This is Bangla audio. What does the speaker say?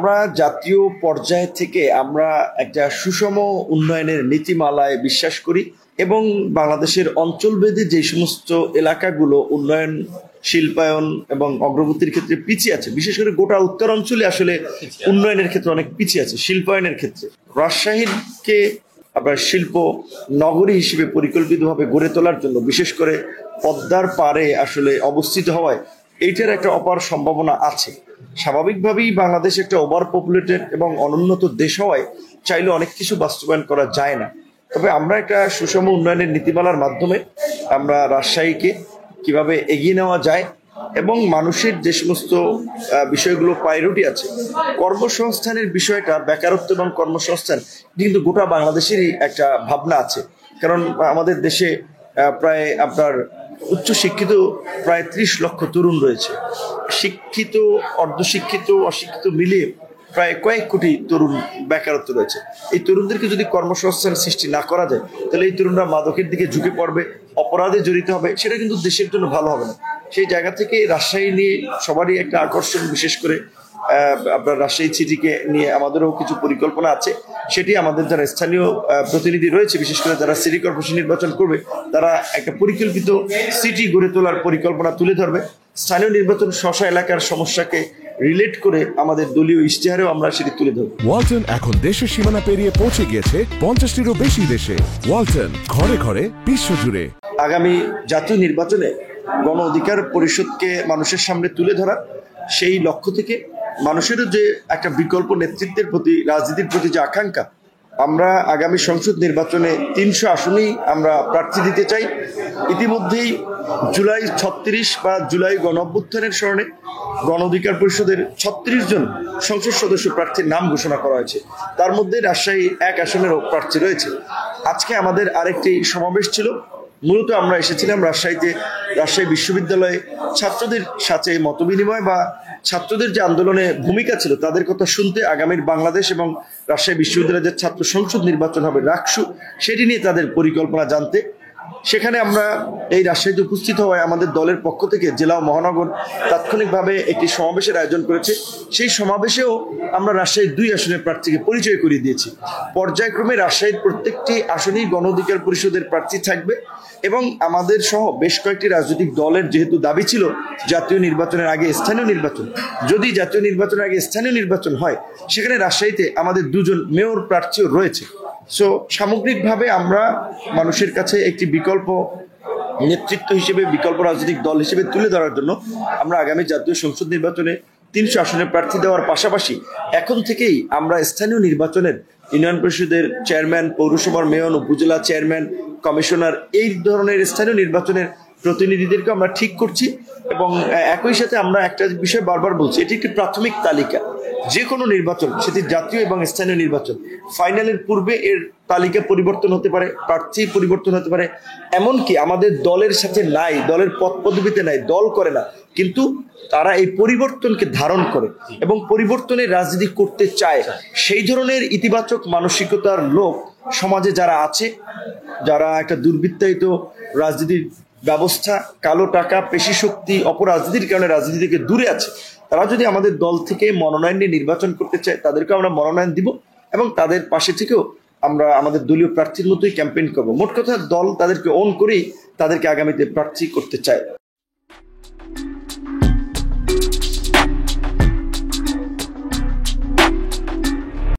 আমরা জাতীয় পর্যায় থেকে আমরা একটা সুষম উন্নয়নের নীতিমালায় বিশ্বাস করি এবং বাংলাদেশের অঞ্চলভেদে যে সমস্ত এলাকাগুলো উন্নয়ন, শিল্পায়ন এবং অগ্রগতির ক্ষেত্রে পিছিয়ে আছে, বিশেষ করে গোটা উত্তরাঞ্চলে আসলে উন্নয়নের ক্ষেত্রে অনেক পিছিয়ে আছে এইনের ক্ষেত্রে। রাজশাহীকে আপনার শিল্প নগরী হিসেবে পরিকল্পিতভাবে গড়ে তোলার জন্য, বিশেষ করে পদ্মার পাড়ে আসলে অবস্থিত হওয়ায় এইটার একটা অপার সম্ভাবনা আছে। স্বাভাবিকভাবেই বাংলাদেশ একটা ওভার পপুলেটেড এবং অনুন্নত দেশ হওয়ায় চাইলে অনেক কিছু বাস্তবায়ন করা যায় না। তবে আমরা একটা সুষম উন্নয়নের নীতিমালার মাধ্যমে আমরা রাজশাহীকে কিভাবে এগিয়ে নেওয়া যায় এবং মানুষের যে সমস্ত বিষয়গুলো প্রায়োরিটি আছে, কর্মসংস্থানের বিষয়টা, বেকারত্ব এবং কর্মসংস্থান কিন্তু গোটা বাংলাদেশেরই একটা ভাবনা আছে। কারণ আমাদের দেশে প্রায় আপনার উচ্চশিক্ষিত প্রায় 30 লক্ষ তরুণ রয়েছে। শিক্ষিত, অর্ধশিক্ষিত, অশিক্ষিত মিলিয়ে প্রায় কয়েক কোটি তরুণ বেকারত্ব রয়েছে। এই তরুণদেরকে যদি কর্মসংস্থান সৃষ্টি না করা যায়, তাহলে এই তরুণরা মাদকের দিকে ঝুঁকে পড়বে, অপরাধে জড়িত হবে, সেটা কিন্তু দেশের জন্য ভালো হবে না। সেই জায়গা থেকে রাজশাহী নিয়ে সবারই একটা আকর্ষণ, বিশেষ করে আপনার রাজশাহী সিটিকে নিয়ে আমাদেরও কিছু পরিকল্পনা আছে। সেটি আমাদের যারা স্থানীয় প্রতিনিধি রয়েছে, বিশেষ করে যারা সিটি কর্পোরেশন নির্বাচন করবে, তারা একটা পরিকল্পিত সিটি গড়ে তোলার পরিকল্পনা তুলে ধরবে। স্থানীয় নির্বাচন স্ব এলাকার সমস্যাকে রিলেট করে আমাদের দলীয় ইশতেহারেও আমরা সেটি তুলে ধরব। ওয়ালটন এখন দেশের সীমানা পেরিয়ে পৌঁছে গিয়েছে 50টিরও বেশি দেশে। ওয়ালটন, ঘরে ঘরে, বিশ্বজুড়ে। আগামী জাতীয় নির্বাচনে গণ অধিকার পরিষদকে মানুষের সামনে তুলে ধরা, সেই লক্ষ্য থেকে মানুষেরও যে একটা বিকল্প নেতৃত্বের প্রতি, রাজনীতির প্রতি যে আকাঙ্ক্ষা, আমরা আগামী সংসদ নির্বাচনে 300 আসনেই আমরা প্রার্থী দিতে চাই। ইতিমধ্যেই জুলাই 36 বা জুলাই গণ অভ্যুত্থানের স্মরণে গণ অধিকার পরিষদের 36 জন সংসদ সদস্য প্রার্থীর নাম ঘোষণা করা হয়েছে। তার মধ্যে রাজশাহী 1 আসনেরও প্রার্থী রয়েছে। আজকে আমাদের আরেকটি সমাবেশ ছিল। মূলত আমরা এসেছিলাম রাজশাহীতে, রাজশাহী বিশ্ববিদ্যালয়ে ছাত্রদের সাথে মতবিনিময় বা ছাত্রদের যে আন্দোলনে ভূমিকা ছিল তাদের কথা শুনতে, আগামীর বাংলাদেশ এবং রাজশাহী বিশ্ববিদ্যালয়ের যে ছাত্র সংসদ নির্বাচন হবে রাকসু, সেটি নিয়ে তাদের পরিকল্পনা জানতে। সেখানে আমরা এই রাজশাহীতে উপস্থিত হওয়ায় আমাদের দলের পক্ষ থেকে জেলা ও মহানগর তাৎক্ষণিকভাবে একটি সমাবেশের আয়োজন করেছে। সেই সমাবেশেও আমরা রাজশাহীর 2 আসনের প্রার্থীকে পরিচয় করিয়ে দিয়েছি। পর্যায়ক্রমে রাজশাহীর প্রত্যেকটি আসনেই গণ অধিকার পরিষদের প্রার্থী থাকবে এবং আমাদের সহ বেশ কয়েকটি রাজনৈতিক দলের যেহেতু দাবি ছিল জাতীয় নির্বাচনের আগে স্থানীয় নির্বাচন, যদি জাতীয় নির্বাচনের আগে স্থানীয় নির্বাচন হয়, সেখানে রাজশাহীতে আমাদের 2 জন মেয়র প্রার্থীও রয়েছে। সো সামগ্রিকভাবে আমরা মানুষের কাছে একটি বিকল্প নেতৃত্ব হিসেবে, বিকল্প রাজনৈতিক দল হিসেবে তুলে ধরার জন্য আমরা আগামী জাতীয় সংসদ নির্বাচনে 300 আসনের প্রার্থী দেওয়ার পাশাপাশি এখন থেকেই আমরা স্থানীয় নির্বাচনের ইউনিয়ন পরিষদের চেয়ারম্যান, পৌরসভার মেয়র, উপজেলা চেয়ারম্যান, কমিশনার, এই ধরনের স্থানীয় নির্বাচনের প্রতিনিধিদেরকে আমরা ঠিক করছি। এবং একই সাথে আমরা একটা বিষয় বারবার বলছি, এটি একটি প্রাথমিক তালিকা। যে কোনো নির্বাচন, সেটি জাতীয় এবং স্থানীয় নির্বাচন, ফাইনালের পূর্বে এর তালিকা পরিবর্তন হতে পারে, প্রার্থী পরিবর্তন হতে পারে। এমনকি আমাদের দলের সাথে নাই, দলের পদ পদবিতে নাই, দল করে না, কিন্তু তারা এই পরিবর্তনকে ধারণ করে এবং পরিবর্তনের রাজনীতি করতে চায়। সেই ধরনের ইতিবাচক মানসিকতার লোক সমাজে যারা আছে, যারা একটা দুর্বৃত্তায়িত রাজনীতির ব্যবস্থা, কালো টাকা, পেশি শক্তি, অপরাজনীতির কারণে রাজনীতি থেকে দূরে আছে, তারা যদি আমাদের দল থেকে মনোনয়ন নিয়ে নির্বাচন করতে চায়, তাদেরকে আমরা মনোনয়ন দিব এবং তাদের পাশে থেকেও আমরা আমাদের দলীয় প্রার্থীর মতোই ক্যাম্পেইন করব। মোট কথা, দল তাদেরকে অন করেই তাদেরকে আগামীতে প্রার্থী করতে চায়।